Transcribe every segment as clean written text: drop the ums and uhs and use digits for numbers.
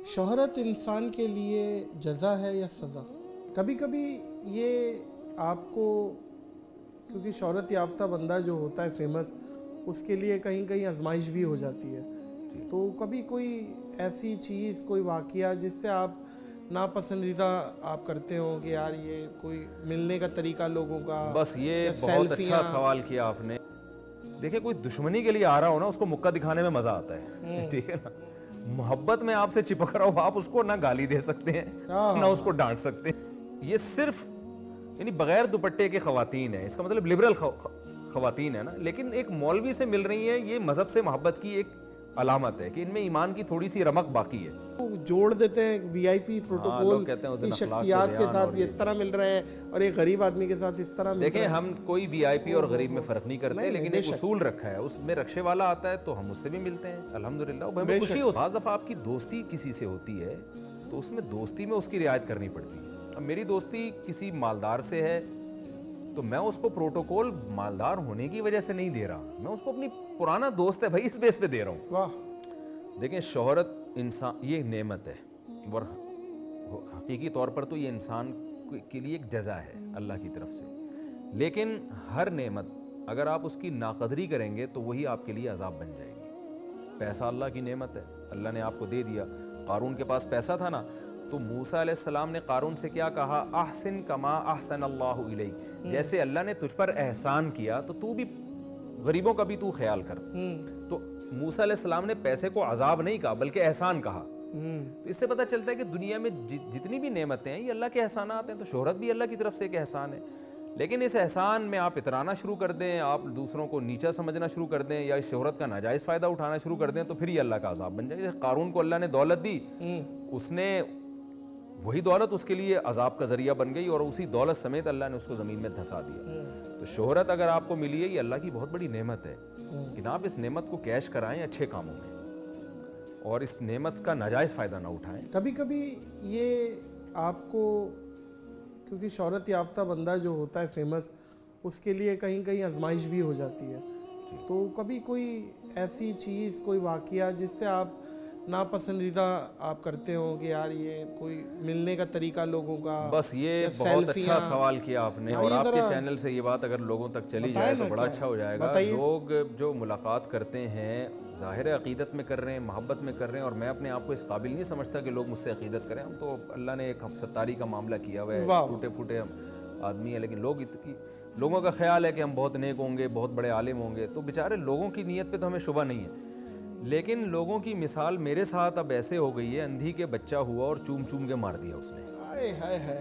شہرت انسان کے لیے جزا ہے یا سزا؟ کبھی کبھی یہ آپ کو، کیونکہ شہرت یافتہ بندہ جو ہوتا ہے فیمس، اس کے لیے کہیں کہیں آزمائش بھی ہو جاتی ہے، تو کبھی کوئی ایسی چیز، کوئی واقعہ جس سے آپ ناپسندیدہ آپ کرتے ہوں کہ یار یہ کوئی ملنے کا طریقہ لوگوں کا؟ بس یہ بہت اچھا سوال کیا آپ نے. دیکھیں کوئی دشمنی کے لیے آ رہا ہو نا، اس کو مکہ دکھانے میں مزہ آتا ہے، ٹھیک ہے نا. محبت میں آپ سے چپک رہا ہو، آپ اس کو نہ گالی دے سکتے ہیں نہ اس کو ڈانٹ سکتے ہیں. یہ صرف یعنی بغیر دوپٹے کے خواتین ہیں، اس کا مطلب لبرل خواتین ہے نا، لیکن ایک مولوی سے مل رہی ہیں، یہ مذہب سے محبت کی ایک علامت ہے کہ ان میں ایمان کی تھوڑی سی رمق باقی ہے. جوڑ دیتے ہیں وی آئی پی پروٹوکول کی شخصیات کے ساتھ اس طرح مل رہے ہیں اور ایک غریب آدمی کے ساتھ اس طرح مل رہے ہیں. دیکھیں ہم کوئی وی آئی پی اور غریب میں فرق نہیں کرتے، لیکن ایک اصول رکھا ہے، اس میں رکشے والا آتا ہے تو ہم اس سے بھی ملتے ہیں الحمدللہ، ہمیں خوشی ہوتی ہے. بعض دفعہ آپ کی دوستی کسی سے ہوتی ہے تو اس میں دوستی میں اس کی رعایت کرنی پڑتی ہے. اب میری دوستی کسی مالدار سے ہے تو میں اس کو پروٹوکول مالدار ہونے کی وجہ سے نہیں دے رہا، میں اس کو اپنی پرانا دوست ہے بھائی اس بیس پہ دے رہا ہوں. واہ. دیکھیں شہرت انسان یہ نعمت ہے، اور حقیقی طور پر تو یہ انسان کے لیے ایک جزا ہے اللہ کی طرف سے، لیکن ہر نعمت اگر آپ اس کی ناقدری کریں گے تو وہی آپ کے لیے عذاب بن جائے گی. پیسہ اللہ کی نعمت ہے، اللہ نے آپ کو دے دیا. قارون کے پاس پیسہ تھا نا، تو موسیٰ علیہ السلام نے قارون سے کیا کہا؟ احسن کما احسن اللہ الیک، جیسے اللہ نے تجھ پر احسان کیا تو بھی غریبوں کا بھی تو خیال کر. تو موسیٰ علیہ السلام نے پیسے کو عذاب نہیں کہا بلکہ احسان کہا. تو اس سے پتہ چلتا ہے کہ دنیا میں جتنی بھی نعمتیں ہیں یہ اللہ کے احسانات ہیں. تو شہرت بھی اللہ کی طرف سے ایک احسان ہے، لیکن اس احسان میں آپ اترانا شروع کر دیں، آپ دوسروں کو نیچا سمجھنا شروع کر دیں یا اس شہرت کا ناجائز فائدہ اٹھانا شروع کر دیں تو پھر یہ اللہ کا عذاب بن جائے. قارون کو اللہ نے دولت دی، اس نے وہی دولت اس کے لیے عذاب کا ذریعہ بن گئی اور اسی دولت سمیت اللہ نے اس کو زمین میں دھسا دیا. تو شہرت اگر آپ کو ملی ہے یہ اللہ کی بہت بڑی نعمت ہے، کہ آپ اس نعمت کو کیش کرائیں اچھے کاموں میں اور اس نعمت کا ناجائز فائدہ نہ اٹھائیں. کبھی کبھی یہ آپ کو، کیونکہ شہرت یافتہ بندہ جو ہوتا ہے فیمس، اس کے لیے کہیں کہیں آزمائش بھی ہو جاتی ہے، تو کبھی کوئی ایسی چیز، کوئی واقعہ جس سے آپ ناپسندیدہ آپ کرتے ہوں کہ یار یہ کوئی ملنے کا طریقہ لوگوں کا؟ بس یہ بہت اچھا سوال کیا آپ نے، اور آپ کے چینل سے یہ بات اگر لوگوں تک چلی جائے تو بڑا اچھا ہو جائے گا. لوگ جو ملاقات کرتے ہیں ظاہر عقیدت میں کر رہے ہیں، محبت میں کر رہے ہیں، اور میں اپنے آپ کو اس قابل نہیں سمجھتا کہ لوگ مجھ سے عقیدت کریں. ہم تو اللہ نے ایک ستاری کا معاملہ کیا ہوا ہے، ٹوٹے پھوٹے آدمی ہیں، لیکن لوگوں کا خیال ہے کہ ہم بہت نیک ہوں گے، بہت بڑے عالم ہوں گے. تو بیچارے لوگوں کی نیت پہ تو ہمیں شبہ نہیں ہے، لیکن لوگوں کی مثال میرے ساتھ اب ایسے ہو گئی ہے، اندھی کے بچہ ہوا اور چوم چوم کے مار دیا اس نے.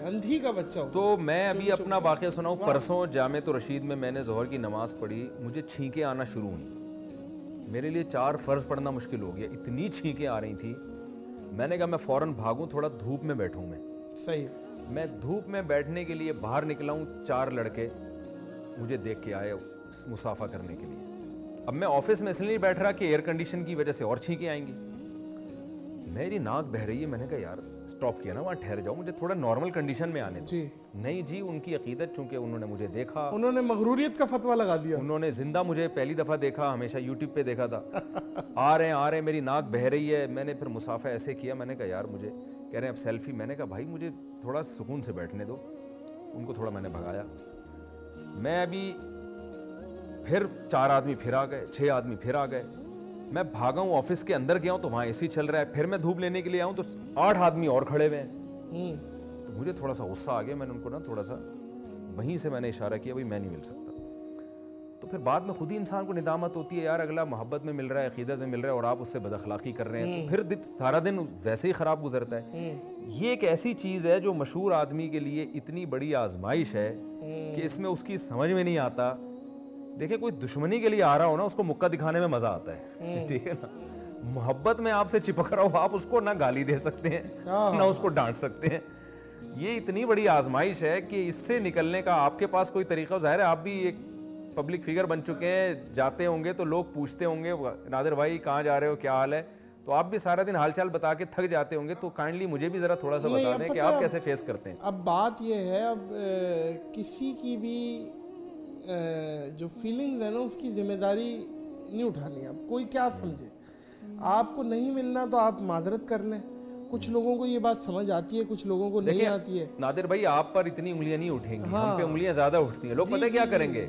اندھی کا بچہ ہوا. تو میں ابھی اپنا واقعہ سناؤں. پرسوں جامع الرشید میں نے ظہر کی نماز پڑھی، مجھے چھینکیں آنا شروع ہوئیں. میرے لیے 4 فرض پڑھنا مشکل ہو گیا، اتنی چھینکیں آ رہی تھیں. میں نے کہا میں فوراً بھاگوں، تھوڑا دھوپ میں بیٹھوں. میں دھوپ میں بیٹھنے کے لیے باہر نکلا ہوں. 4 لڑکے مجھے دیکھ کے آئے مصافحہ کرنے کے لیے. اب میں آفس میں اس لیے نہیں بیٹھ رہا کہ ایئر کنڈیشن کی وجہ سے اور چھینکیں آئیں گی. میری ناک بہہ رہی ہے. میں نے کہا یار سٹاپ کیا نا، وہاں ٹھہر جاؤ، مجھے تھوڑا نارمل کنڈیشن میں آنے دو. نہیں جی، ان کی عقیدت، چونکہ انہوں نے مجھے دیکھا، انہوں نے مغروریت کا فتویٰ لگا دیا. انہوں نے زندہ مجھے پہلی دفعہ دیکھا، ہمیشہ یوٹیوب پہ دیکھا تھا. آ رہے ہیں میری ناک بہہ رہی ہے. میں نے پھر مسافہ ایسے کیا، میں نے کہا یار مجھے کہہ رہے ہیں اب سیلفی. میں نے کہا بھائی مجھے تھوڑا سکون سے بیٹھنے دو. ان کو تھوڑا میں نے بھگایا. میں ابھی پھر 4 آدمی پھر آ گئے، 6 آدمی پھر آ گئے. میں بھاگا ہوں، آفس کے اندر گیا ہوں تو وہاں اے سی چل رہا ہے. پھر میں دھوپ لینے کے لیے آؤں تو 8 آدمی اور کھڑے ہوئے ہیں. تو مجھے تھوڑا سا غصہ آ گیا. میں نے ان کو نا تھوڑا سا وہیں سے میں نے اشارہ کیا بھائی میں نہیں مل سکتا. تو پھر بعد میں خود ہی انسان کو ندامت ہوتی ہے، یار اگلا محبت میں مل رہا ہے، عقیدت میں مل رہا ہے، اور آپ اس سے بد اخلاقی کر رہے ہیں، تو پھر سارا دن ویسے ہی خراب گزرتا ہے. یہ ایک ایسی چیز ہے جو مشہور آدمی کے لیے اتنی بڑی آزمائش ہے کہ اس میں اس کی سمجھ میں نہیں آتا. دیکھیں کوئی دشمنی کے لیے آ رہا ہو نا، اس کو مکہ دکھانے میں مزہ آتا ہے، ٹھیک ہے نا. محبت میں آپ سے چپک رہا ہو، آپ اس کو نہ گالی دے سکتے ہیں نہ اس کو ڈانٹ سکتے ہیں. یہ اتنی بڑی آزمائش ہے کہ اس سے نکلنے کا آپ کے پاس کوئی طریقہ، ظاہر ہے آپ بھی ایک پبلک فگر بن چکے ہیں، جاتے ہوں گے تو لوگ پوچھتے ہوں گے نادر بھائی کہاں جا رہے ہو، کیا حال ہے. تو آپ بھی سارا دن حال چال بتا کے تھک جاتے ہوں گے. تو کائنڈلی مجھے بھی ذرا تھوڑا سا بتا دیں کہ آپ کیسے فیس کرتے ہیں. اب بات یہ ہے، اب کسی کی بھی جو فیلنگز ہے نا اس کی ذمہ داری نہیں اٹھانی. اب کوئی کیا سمجھے، آپ کو نہیں ملنا تو آپ معذرت کر لیں، کچھ لوگوں کو یہ بات سمجھ آتی ہے, کچھ لوگوں کو نہیں آتی ہے. نادر بھائی آپ پر اتنی انگلیاں نہیں اٹھیں گی, ہم پہ انگلیاں زیادہ اٹھتی ہیں. لوگ پتہ کیا کریں گے,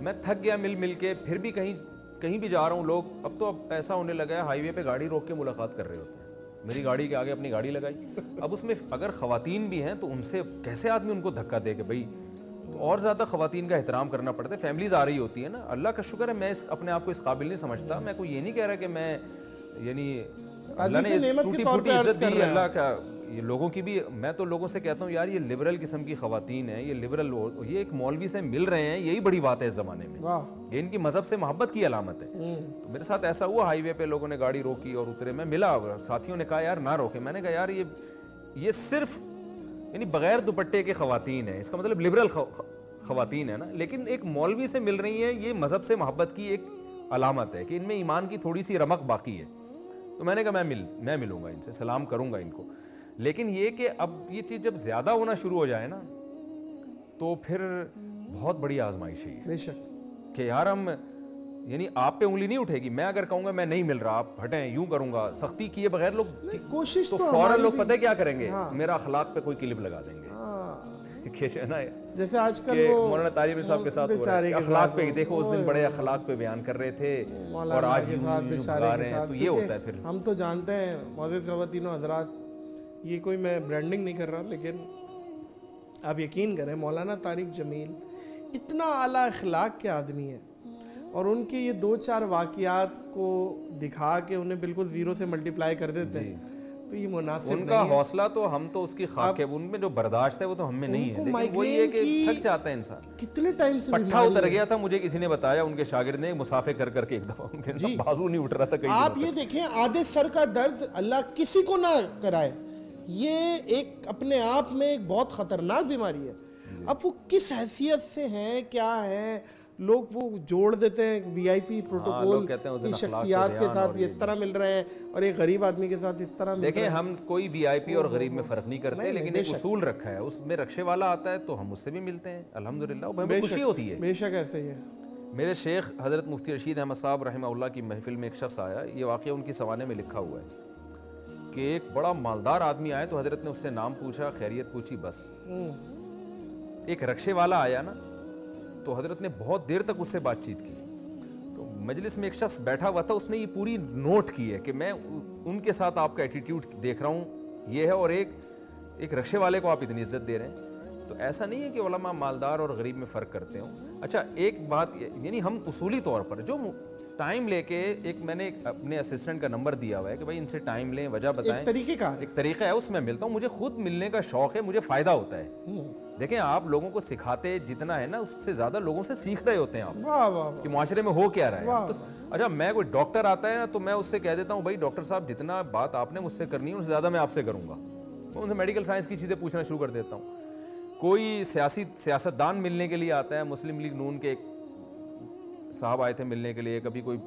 میں تھک گیا مل کے, پھر بھی کہیں بھی جا رہا ہوں, لوگ اب ایسا ہونے لگا ہے ہائی وے پہ گاڑی روک کے ملاقات کر رہے ہوتے ہیں. میری گاڑی کے آگے اپنی گاڑی لگائی. اب اس میں اگر خواتین بھی ہیں تو ان سے کیسے آدمی ان کو دھکا دے کہ بھائی, اور زیادہ خواتین کا احترام کرنا پڑتا ہے. فیملیز آ رہی ہوتی ہے نا, اللہ کا شکر ہے میں اپنے آپ کو اس قابل نہیں سمجھتا. میں کوئی یہ نہیں کہہ رہا کہ میں یعنی اللہ نے ٹوٹی پھوٹی عزت دی اللہ کا, یہ لوگوں کی بھی. میں تو لوگوں سے کہتا ہوں یار یہ لبرل قسم کی خواتین ہیں, یہ لبرل, یہ ایک مولوی سے مل رہے ہیں, یہی بڑی بات ہے اس زمانے میں. یہ ان کی مذہب سے محبت کی علامت ہے. تو میرے ساتھ ایسا ہوا, ہائی وے پہ لوگوں نے گاڑی روکی اور اترے, میں ملا, ساتھیوں نے کہا یار نہ روکے. میں نے کہا یار یہ صرف یعنی بغیر دوپٹے کے خواتین ہیں, اس کا مطلب لبرل خواتین ہیں نا, لیکن ایک مولوی سے مل رہی ہیں, یہ مذہب سے محبت کی ایک علامت ہے کہ ان میں ایمان کی تھوڑی سی رمق باقی ہے. تو میں نے کہا میں ملوں گا ان سے, سلام کروں گا ان کو. لیکن یہ کہ اب یہ چیز جب زیادہ ہونا شروع ہو جائے نا تو پھر بہت بڑی آزمائش ہے یہ, بے شک, کہ یار ہم یعنی آپ پہ انگلی نہیں اٹھے گی. میں اگر کہوں گا میں نہیں مل رہا, آپ ہٹیں, یوں کروں گا, سختی کیے بغیر لوگ کوشش تو فوراً لوگ پتہ کیا کریں گے, میرا اخلاق پہ کوئی کلپ لگا دیں گے. جیسے آج کل مولانا طارق صاحب کے ساتھ اخلاق پہ دیکھو, اس دن بڑے اخلاق پہ بیان کر رہے تھے اور آج بلا رہے ہیں, تو یہ ہوتا ہے. پھر ہم تو جانتے ہیں معزز خواتین و حضرات, یہ کوئی میں برانڈنگ نہیں کر رہا, لیکن آپ یقین کریں مولانا طارق جمیل اتنا اعلیٰ اخلاق کے آدمی ہیں, اور ان کے یہ 2-4 واقعات کو دکھا کے انہیں بالکل زیرو سے ملٹیپلائی کر دیتے ہیں, تو یہ مناسب ان کا حوصلہ تو ہم تو اس کی خاک ہے, ان میں جو برداشت ہے وہ تو ہم میں نہیں ہے. لیکن وہی ہے کہ تھک جاتا ہے انسان. کتنے ٹائم سے پٹھا اتر گیا تھا, مجھے کسی نے بتایا, ان کے شاگرد نے مسافے کر کے ایک دفعہ ان کے بازو نہیں اٹھ رہا تھا. آپ یہ دیکھیں, آدھے سر کا درد اللہ کسی کو نہ کرائے, یہ ایک اپنے آپ میں ایک بہت خطرناک بیماری ہے. اب وہ کس حیثیت سے ہیں, کیا ہیں, لوگ وہ جوڑ دیتے ہیں وی آئی پی پروٹوکول کی شخصیات کے ساتھ یہ اس طرح مل رہے ہیں, اور ایک غریب آدمی کے ساتھ اس طرح. دیکھیں ہم کوئی وی آئی پی اور غریب میں فرق نہیں کرتے, لیکن ایک اصول رکھا ہے, اس میں رکشے والا آتا ہے تو ہم اس سے بھی ملتے ہیں الحمدللہ, ہمیں خوشی ہوتی ہے. بے شک ایسے ہی ہے. میرے شیخ حضرت مفتی رشید احمد صاحب رحمہ اللہ کی محفل میں ایک شخص آیا, یہ واقعہ ان کی سوانے میں لکھا ہوا ہے کہ ایک بڑا مالدار آدمی آیا تو حضرت نے اس سے نام پوچھا, خیریت پوچھی, بس. ایک رکشے والا آیا نا تو حضرت نے بہت دیر تک اس سے بات چیت کی. تو مجلس میں ایک شخص بیٹھا ہوا تھا, اس نے یہ پوری نوٹ کی ہے کہ میں ان کے ساتھ آپ کا ایٹیٹیوڈ دیکھ رہا ہوں یہ ہے, اور ایک رکشے والے کو آپ اتنی عزت دے رہے ہیں. تو ایسا نہیں ہے کہ علماء مالدار اور غریب میں فرق کرتے ہوں. اچھا ایک بات یعنی ہم اصولی طور پر جو ٹائم لے کے, ایک میں نے اپنے اسسٹنٹ کا نمبر دیا ہوا ہے کہ بھائی ان سے ٹائم لیں, وجہ بتائیں, ایک طریقہ ہے, اس میں ملتا ہوں. مجھے خود ملنے کا شوق ہے, مجھے فائدہ ہوتا ہے. دیکھیں آپ لوگوں کو سکھاتے جتنا ہے نا, اس سے زیادہ لوگوں سے سیکھ رہے ہوتے ہیں آپ کہ معاشرے میں ہو کیا رہا ہے. اچھا میں کوئی ڈاکٹر آتا ہے نا تو میں اس سے کہہ دیتا ہوں بھائی ڈاکٹر صاحب جتنا بات آپ نے مجھ سے کرنی ہے اس سے زیادہ میں آپ سے کروں گا. میں ان سے میڈیکل سائنس کی چیزیں پوچھنا شروع کر دیتا ہوں. کوئی سیاستدان ملنے کے لیے آتا ہے, مسلم لیگ نون کے صاحب آئے تھے ملنے کے لیے, کبھی کوئی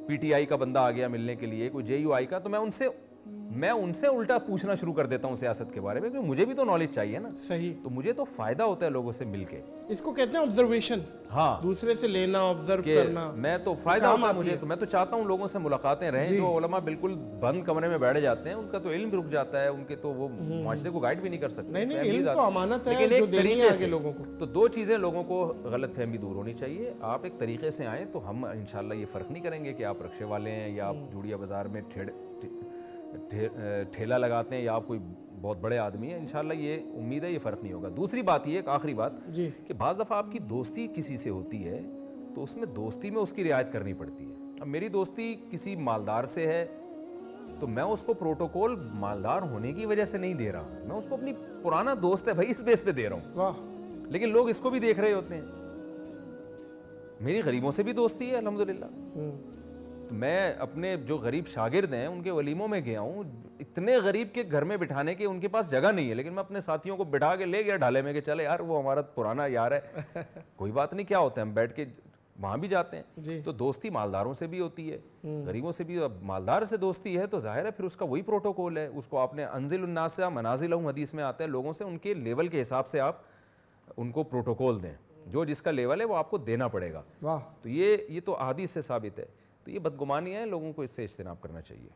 پی ٹی آئی کا بندہ آ گیا ملنے کے لیے, کوئی جے یو آئی کا, تو میں ان سے الٹا پوچھنا شروع کر دیتا ہوں سیاست کے بارے میں, کیونکہ مجھے بھی تو نالج چاہیے نا. صحیح. تو مجھے تو فائدہ ہوتا ہے لوگوں سے مل کے. اس کو کہتے ہیں آبزرویشن. ہاں, دوسرے سے لینا, آبزرو کرنا. میں تو فائدہ ہوتا ہے مجھے, تو میں تو چاہتا ہوں لوگوں سے ملاقاتیں رہیں. جو علماء بالکل بند کمرے میں بیٹھ جاتے ہیں, ان کا تو علم بھی رک جاتا ہے, ان کے تو وہ معاشرے کو گائیڈ بھی نہیں کر سکتے. نہیں, علم تو امانت ہے جو دینی ہے آگے لوگوں کو. تو 2 چیزیں لوگوں کو غلط فہمی دور ہونی چاہیے. آپ ایک طریقے سے آئیں تو ہم انشاءاللہ یہ فرق نہیں کریں گے کہ آپ رکشے والے ہیں یا آپ جوڑیا بازار میں ٹھیلا لگاتے ہیں یا آپ کوئی بہت بڑے آدمی ہیں. انشاءاللہ یہ امید ہے یہ فرق نہیں ہوگا. دوسری بات یہ, ایک آخری بات, کہ بعض دفعہ آپ کی دوستی کسی سے ہوتی ہے تو اس میں دوستی میں اس کی رعایت کرنی پڑتی ہے. اب میری دوستی کسی مالدار سے ہے تو میں اس کو پروٹوکول مالدار ہونے کی وجہ سے نہیں دے رہا, میں اس کو اپنی پرانا دوست ہے بھائی اس بیس پہ دے رہا ہوں. لیکن لوگ اس کو بھی دیکھ رہے ہوتے ہیں. میری غریبوں سے بھی دوستی ہے الحمدللہ. میں اپنے جو غریب شاگرد ہیں ان کے ولیموں میں گیا ہوں, اتنے غریب کے گھر میں بٹھانے کے ان کے پاس جگہ نہیں ہے, لیکن میں اپنے ساتھیوں کو بٹھا کے لے گیا ڈھالے میں کہ چلے یار وہ ہمارا پرانا یار ہے, کوئی بات نہیں, کیا ہوتا ہے, ہم بیٹھ کے وہاں بھی جاتے ہیں. تو دوستی مالداروں سے بھی ہوتی ہے, غریبوں سے بھی. اب مالدار سے دوستی ہے تو ظاہر ہے پھر اس کا وہی پروٹوکول ہے, اس کو آپ نے انزل الناس منازلہم حدیث میں آتا ہے, لوگوں سے ان کے لیول کے حساب سے آپ ان کو پروٹوکول دیں, جو جس کا لیول ہے وہ آپ کو دینا پڑے گا. تو یہ تو احادیث سے ثابت ہے. تو یہ بدگمانی ہے, لوگوں کو اس سے اجتناب کرنا چاہیے.